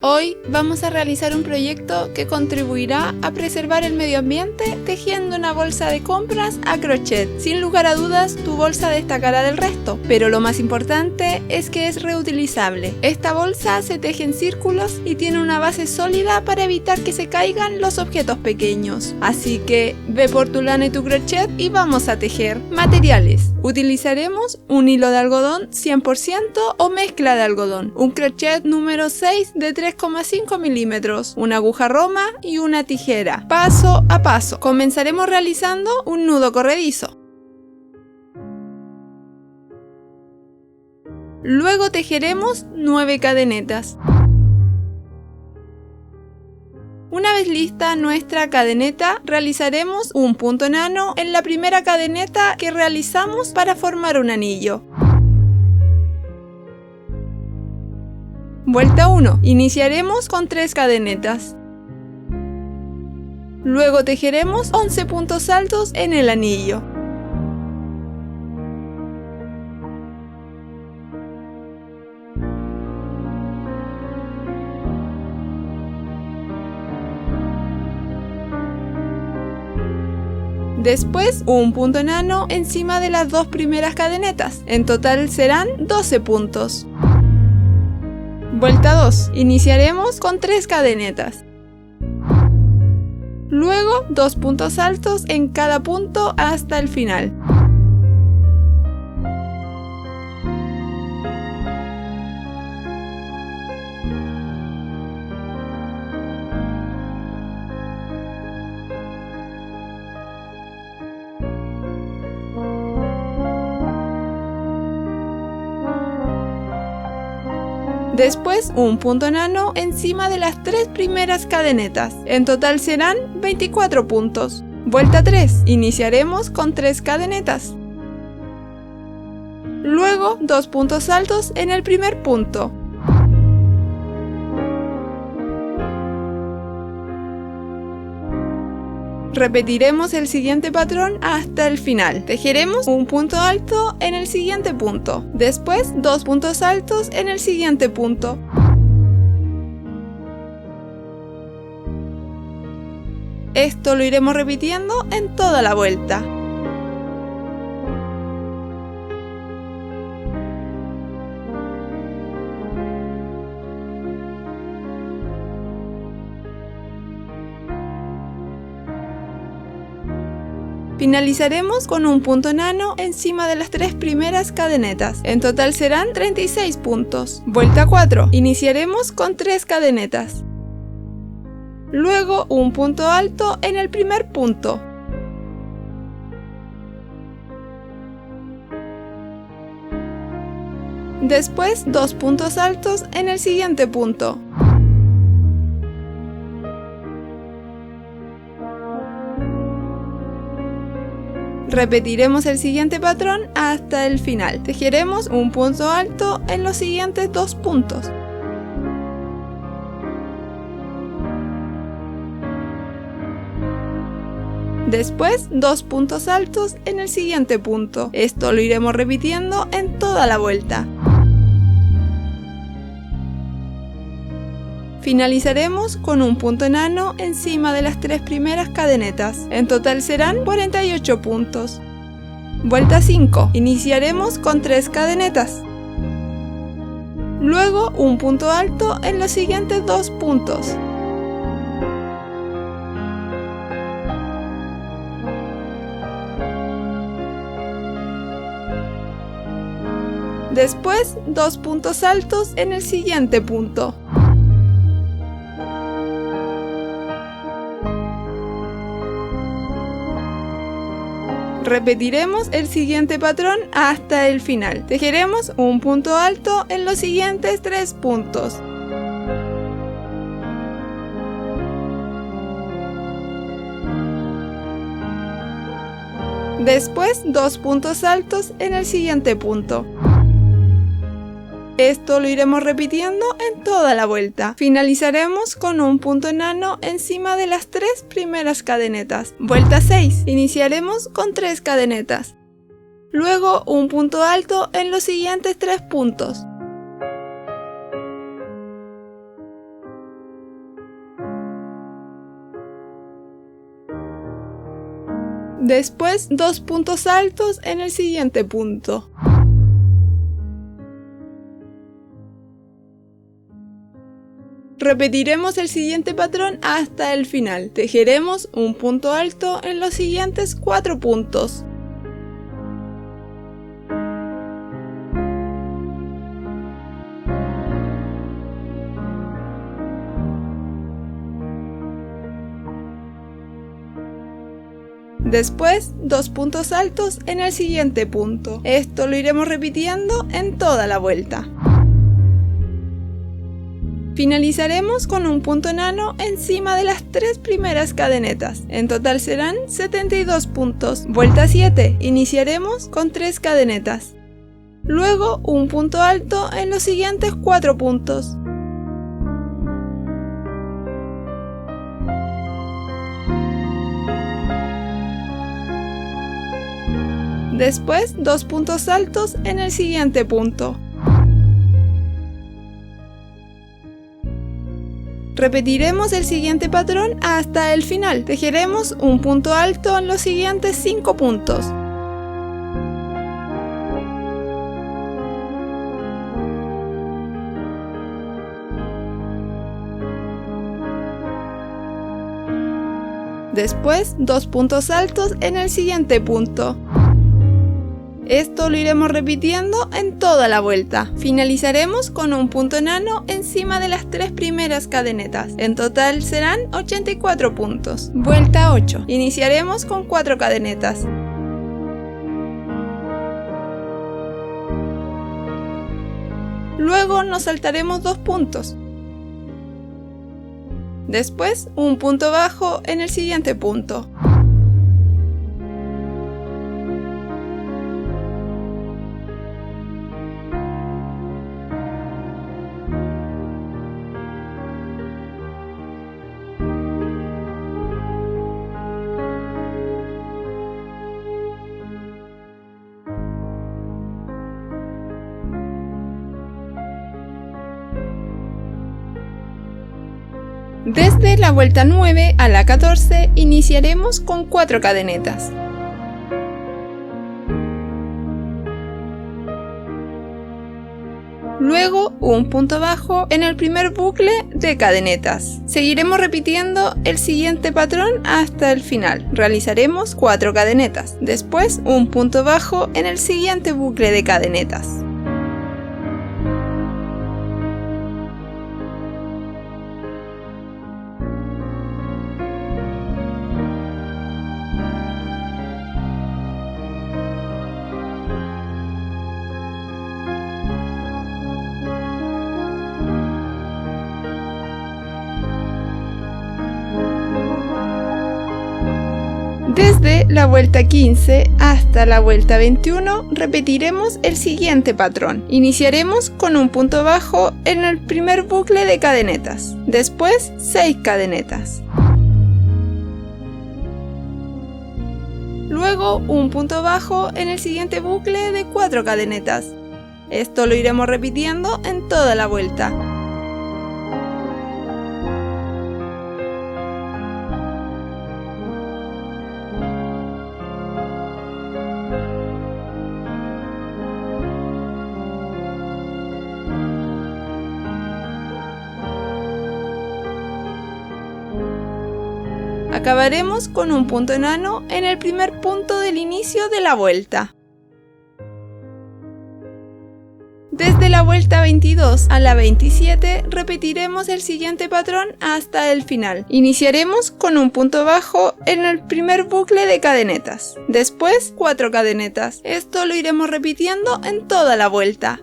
Hoy vamos a realizar un proyecto que contribuirá a preservar el medio ambiente tejiendo una bolsa de compras a crochet. Sin lugar a dudas, tu bolsa destacará del resto, pero lo más importante es que es reutilizable. Esta bolsa se teje en círculos y tiene una base sólida para evitar que se caigan los objetos pequeños. Así que ve por tu lana y tu crochet y vamos a tejer. Materiales: utilizaremos un hilo de algodón 100% o mezcla de algodón, un crochet número 6 de 3,5 milímetros, una aguja roma y una tijera. Paso a paso, comenzaremos realizando un nudo corredizo. Luego tejeremos 9 cadenetas. Una vez lista nuestra cadeneta, realizaremos un punto enano en la primera cadeneta que realizamos para formar un anillo. Vuelta 1. Iniciaremos con 3 cadenetas. Luego tejeremos 11 puntos altos en el anillo. Después, un punto enano encima de las 2 primeras cadenetas. En total serán 12 puntos. Vuelta 2. Iniciaremos con 3 cadenetas. Luego, 2 puntos altos en cada punto hasta el final. Después, un punto enano encima de las 3 primeras cadenetas. En total serán 24 puntos. Vuelta 3. Iniciaremos con 3 cadenetas. Luego, 2 puntos altos en el primer punto. Repetiremos el siguiente patrón hasta el final. Tejeremos un punto alto en el siguiente punto. Después, 2 puntos altos en el siguiente punto. Esto lo iremos repitiendo en toda la vuelta. Finalizaremos con un punto enano encima de las 3 primeras cadenetas. En total serán 36 puntos. Vuelta 4. Iniciaremos con 3 cadenetas. Luego un punto alto en el primer punto. Después 2 puntos altos en el siguiente punto. Repetiremos el siguiente patrón hasta el final. Tejeremos un punto alto en los siguientes 2 puntos. Después, 2 puntos altos en el siguiente punto. Esto lo iremos repitiendo en toda la vuelta. Finalizaremos con un punto enano encima de las 3 primeras cadenetas. En total serán 48 puntos. Vuelta 5. Iniciaremos con 3 cadenetas. Luego un punto alto en los siguientes 2 puntos. Después, 2 puntos altos en el siguiente punto. Repetiremos el siguiente patrón hasta el final. Tejeremos un punto alto en los siguientes 3 puntos. Después, 2 puntos altos en el siguiente punto. Esto lo iremos repitiendo en toda la vuelta. Finalizaremos con un punto enano encima de las 3 primeras cadenetas. Vuelta 6. Iniciaremos con 3 cadenetas. Luego un punto alto en los siguientes 3 puntos. Después 2 puntos altos en el siguiente punto. Repetiremos el siguiente patrón hasta el final. Tejeremos un punto alto en los siguientes 4 puntos. Después, 2 puntos altos en el siguiente punto. Esto lo iremos repitiendo en toda la vuelta. Finalizaremos con un punto enano encima de las 3 primeras cadenetas. En total serán 72 puntos. Vuelta 7. Iniciaremos con 3 cadenetas. Luego, un punto alto en los siguientes 4 puntos. Después, 2 puntos altos en el siguiente punto. Repetiremos el siguiente patrón hasta el final. Tejeremos un punto alto en los siguientes 5 puntos. Después, 2 puntos altos en el siguiente punto. Esto lo iremos repitiendo en toda la vuelta. Finalizaremos con un punto enano encima de las 3 primeras cadenetas. En total serán 84 puntos. Vuelta 8. Iniciaremos con 4 cadenetas. Luego nos saltaremos 2 puntos. Después, un punto bajo en el siguiente punto. Desde la vuelta 9 a la 14 iniciaremos con 4 cadenetas. Luego un punto bajo en el primer bucle de cadenetas. Seguiremos repitiendo el siguiente patrón hasta el final. Realizaremos 4 cadenetas. Después un punto bajo en el siguiente bucle de cadenetas. Desde la vuelta 15 hasta la vuelta 21 repetiremos el siguiente patrón. Iniciaremos con un punto bajo en el primer bucle de cadenetas. Después 6 cadenetas. Luego un punto bajo en el siguiente bucle de 4 cadenetas. Esto lo iremos repitiendo en toda la vuelta. Acabaremos con un punto enano en el primer punto del inicio de la vuelta. Desde la vuelta 22 a la 27 repetiremos el siguiente patrón hasta el final. Iniciaremos con un punto bajo en el primer bucle de cadenetas. Después 4 cadenetas. Esto lo iremos repitiendo en toda la vuelta.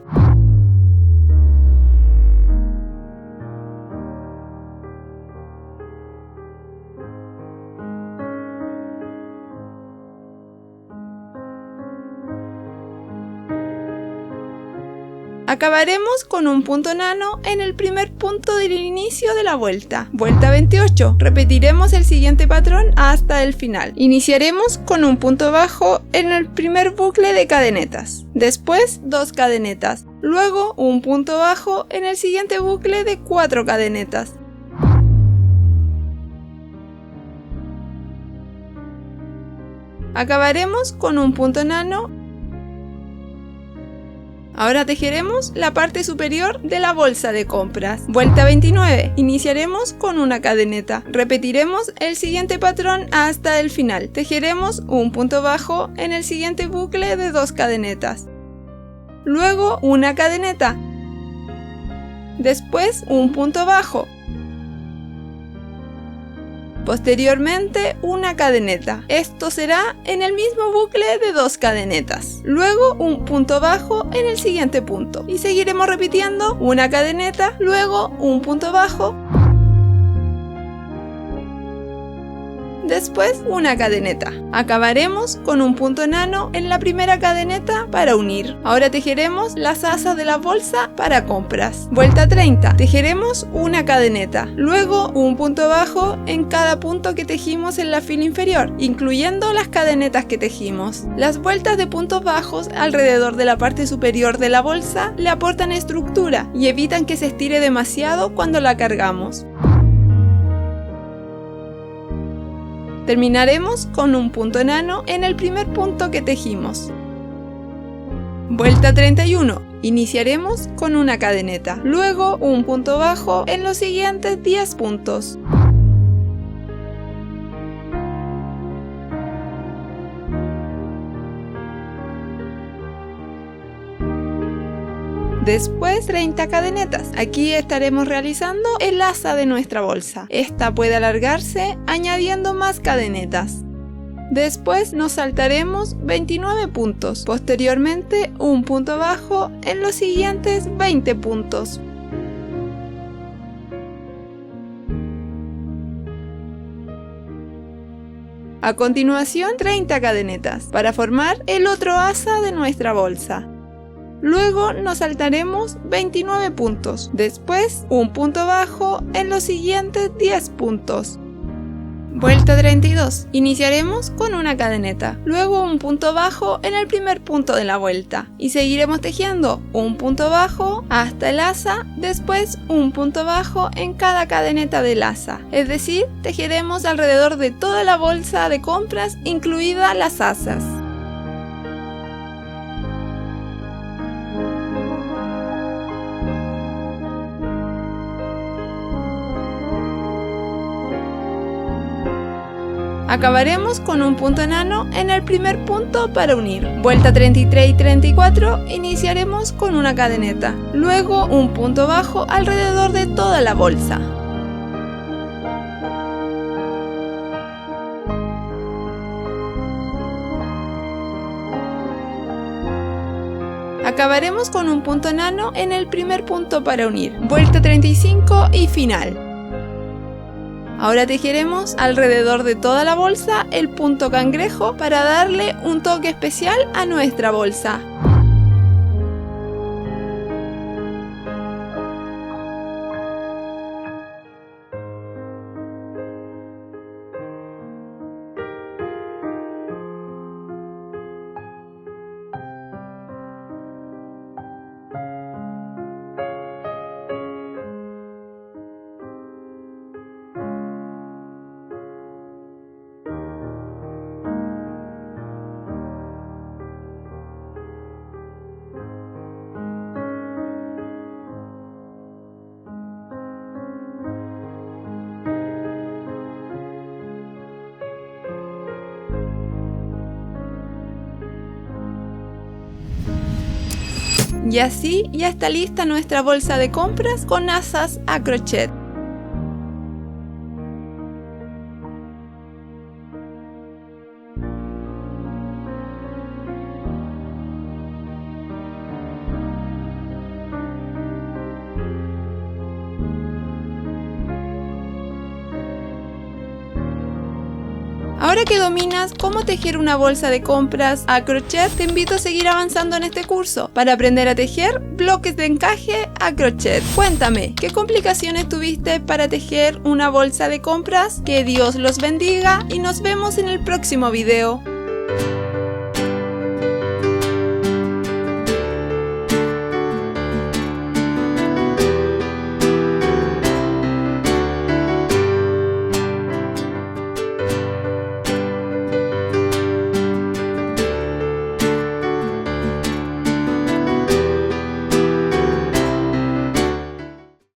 Acabaremos con un punto enano en el primer punto del inicio de la vuelta. Vuelta 28. Repetiremos el siguiente patrón hasta el final. Iniciaremos con un punto bajo en el primer bucle de cadenetas. Después 2 cadenetas. Luego un punto bajo en el siguiente bucle de 4 cadenetas. Acabaremos con un punto enano. Ahora tejeremos la parte superior de la bolsa de compras. Vuelta 29. Iniciaremos con una cadeneta. Repetiremos el siguiente patrón hasta el final. Tejeremos un punto bajo en el siguiente bucle de 2 cadenetas. Luego una cadeneta. Después un punto bajo. Posteriormente una cadeneta. Esto será en el mismo bucle de 2 cadenetas. Luego un punto bajo en el siguiente punto. Y seguiremos repitiendo una cadeneta, luego un punto bajo. Después una cadeneta. Acabaremos con un punto enano en la primera cadeneta para unir. Ahora tejeremos las asas de la bolsa para compras. Vuelta 30. Tejeremos una cadeneta. Luego un punto bajo en cada punto que tejimos en la fila inferior, incluyendo las cadenetas que tejimos. Las vueltas de puntos bajos alrededor de la parte superior de la bolsa le aportan estructura y evitan que se estire demasiado cuando la cargamos. Terminaremos con un punto enano en el primer punto que tejimos. Vuelta 31. Iniciaremos con una cadeneta, luego un punto bajo en los siguientes 10 puntos. Después 30 cadenetas. Aquí estaremos realizando el asa de nuestra bolsa. Esta puede alargarse añadiendo más cadenetas. Después nos saltaremos 29 puntos. Posteriormente un punto bajo en los siguientes 20 puntos. A continuación 30 cadenetas para formar el otro asa de nuestra bolsa. Luego nos saltaremos 29 puntos, después un punto bajo en los siguientes 10 puntos. Vuelta 32. Iniciaremos con una cadeneta, luego un punto bajo en el primer punto de la vuelta y seguiremos tejiendo un punto bajo hasta el asa, después un punto bajo en cada cadeneta del asa, es decir, tejeremos alrededor de toda la bolsa de compras, incluidas las asas. Acabaremos con un punto enano en el primer punto para unir. Vuelta 33 y 34 iniciaremos con una cadeneta, luego un punto bajo alrededor de toda la bolsa. Acabaremos con un punto enano en el primer punto para unir. Vuelta 35 y final. Ahora tejeremos alrededor de toda la bolsa el punto cangrejo para darle un toque especial a nuestra bolsa. Y así ya está lista nuestra bolsa de compras con asas a crochet. Ahora que dominas cómo tejer una bolsa de compras a crochet, te invito a seguir avanzando en este curso para aprender a tejer bloques de encaje a crochet. Cuéntame, ¿qué complicaciones tuviste para tejer una bolsa de compras? Que Dios los bendiga y nos vemos en el próximo video.